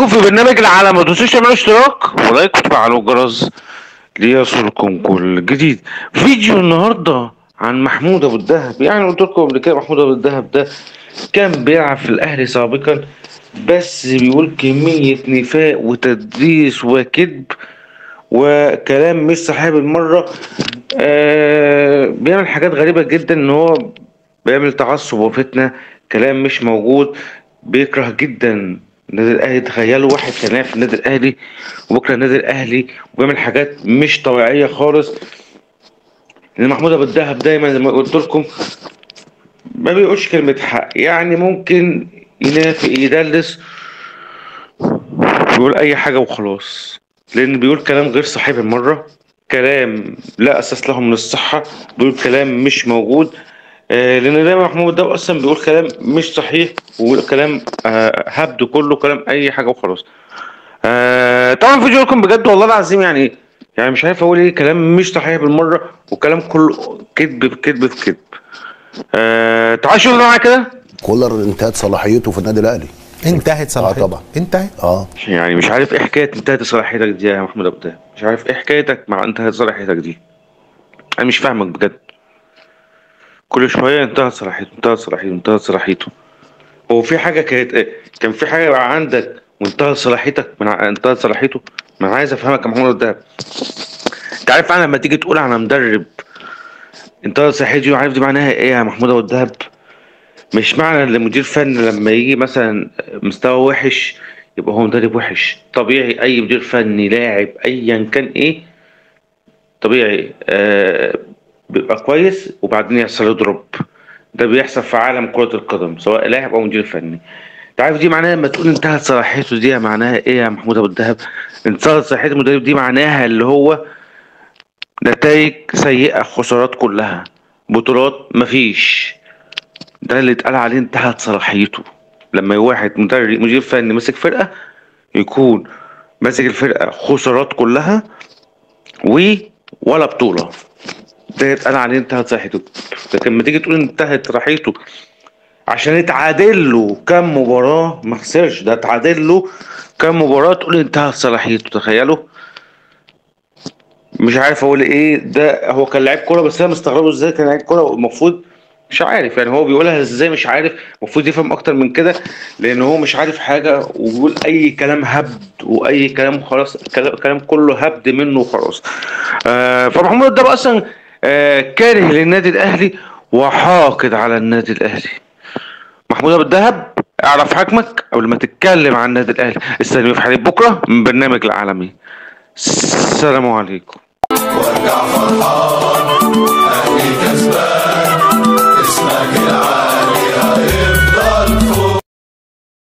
بيكم في برنامج العالم، ما تنسوش تعملوا اشتراك ولايك وتفعلوا الجرس ليصلكم كل جديد. فيديو النهارده عن محمود ابو الدهب. يعني قلت لكم قبل كده محمود ابو الدهب ده كان بيلعب في الاهلي سابقا، بس بيقول كمية نفاق وتدليس وكذب وكلام مش صحيح بالمرة. بيعمل حاجات غريبة جدا، ان هو بيعمل تعصب وفتنة، كلام مش موجود، بيكره جدا النادي الاهلي. تخيلوا واحد كان لاعب في النادي الاهلي وبكره النادي الاهلي وبيعمل حاجات مش طبيعية خالص. لان محمود ابو الدهب دايما زي ما قلت لكم ما بيقولش كلمة حق، يعني ممكن ينافق يدلس بيقول اي حاجة وخلاص، لان بيقول كلام غير صحيح بالمرة، كلام لا اساس له من الصحة، بيقول كلام مش موجود. لان دايما محمود ده اصلا بيقول كلام مش صحيح وبيقول كلام هبد، كله كلام اي حاجة وخلاص. طبعا فيديو لكم بجد والله العظيم، يعني مش عارف اقول ايه، كلام مش صحيح بالمرة وكلام كله كذب في كذب في كذب. تعالوا شوفوا معايا كده. كولر انتهت صلاحيته في النادي الاهلي. انتهت صلاحيته؟ طبعا انتهت. يعني مش عارف ايه حكايه انتهت صلاحيتك دي يا محمود ابو الدهب، مش عارف ايه حكايتك مع انتهت صلاحيتك دي، انا مش فاهمك بجد. كل شويه انتهت صلاحيته انتهت صلاحيته انتهت صلاحيته. هو في حاجه كان في حاجه بقى عندك وانتهت صلاحيتك من انتهت صلاحيته؟ ما انا عايز افهمك يا محمود ابو الدهب. انت عارف انا لما تيجي تقول على مدرب انتهت صلاحيته، عارف دي معناها ايه يا محمود ابو الدهب؟ مش معنى ان مدير فن لما يجي مثلا مستوى وحش يبقى هو مدرب وحش. طبيعي اي مدير فني لاعب ايا كان ايه، طبيعي بيبقى كويس وبعدين يحصل له دروب. ده بيحصل في عالم كرة القدم سواء لاعب او مدير فني. انت عارف دي معناها لما تقول انتهت صلاحيته دي معناها ايه يا محمود ابو الدهب؟ انتهت صلاحية المدرب دي معناها اللي هو نتائج سيئة، خسارات كلها، بطولات مفيش. ده اللي اتقال عليه انتهت صلاحيته. لما واحد مدير فني ماسك فرقة يكون ماسك الفرقة خسارات كلها ولا بطولة، ده يتقال عليه انتهت صلاحيته. لكن لما تيجي تقول انتهت صلاحيته عشان اتعادل له كام مباراة، ما خسرش، ده اتعادل له كام مباراة تقول انتهت صلاحيته. تخيلوا. مش عارف اقول ايه. ده هو كان لعيب كورة، بس انا مستغربه ازاي كان لعيب كورة. المفروض مش عارف يعني هو بيقولها ازاي، مش عارف. المفروض يفهم اكتر من كده، لان هو مش عارف حاجه وبيقول اي كلام هبد واي كلام خلاص، كلام كله هبد منه وخلاص. فمحمود ده اصلا كاره للنادي الاهلي وحاقد على النادي الاهلي. محمود ابو الدهب اعرف حجمك قبل ما تتكلم عن النادي الاهلي. استنوني في حلقه بكره من برنامج العالمي. السلام عليكم. وارجع فرحان اهلي كسبان.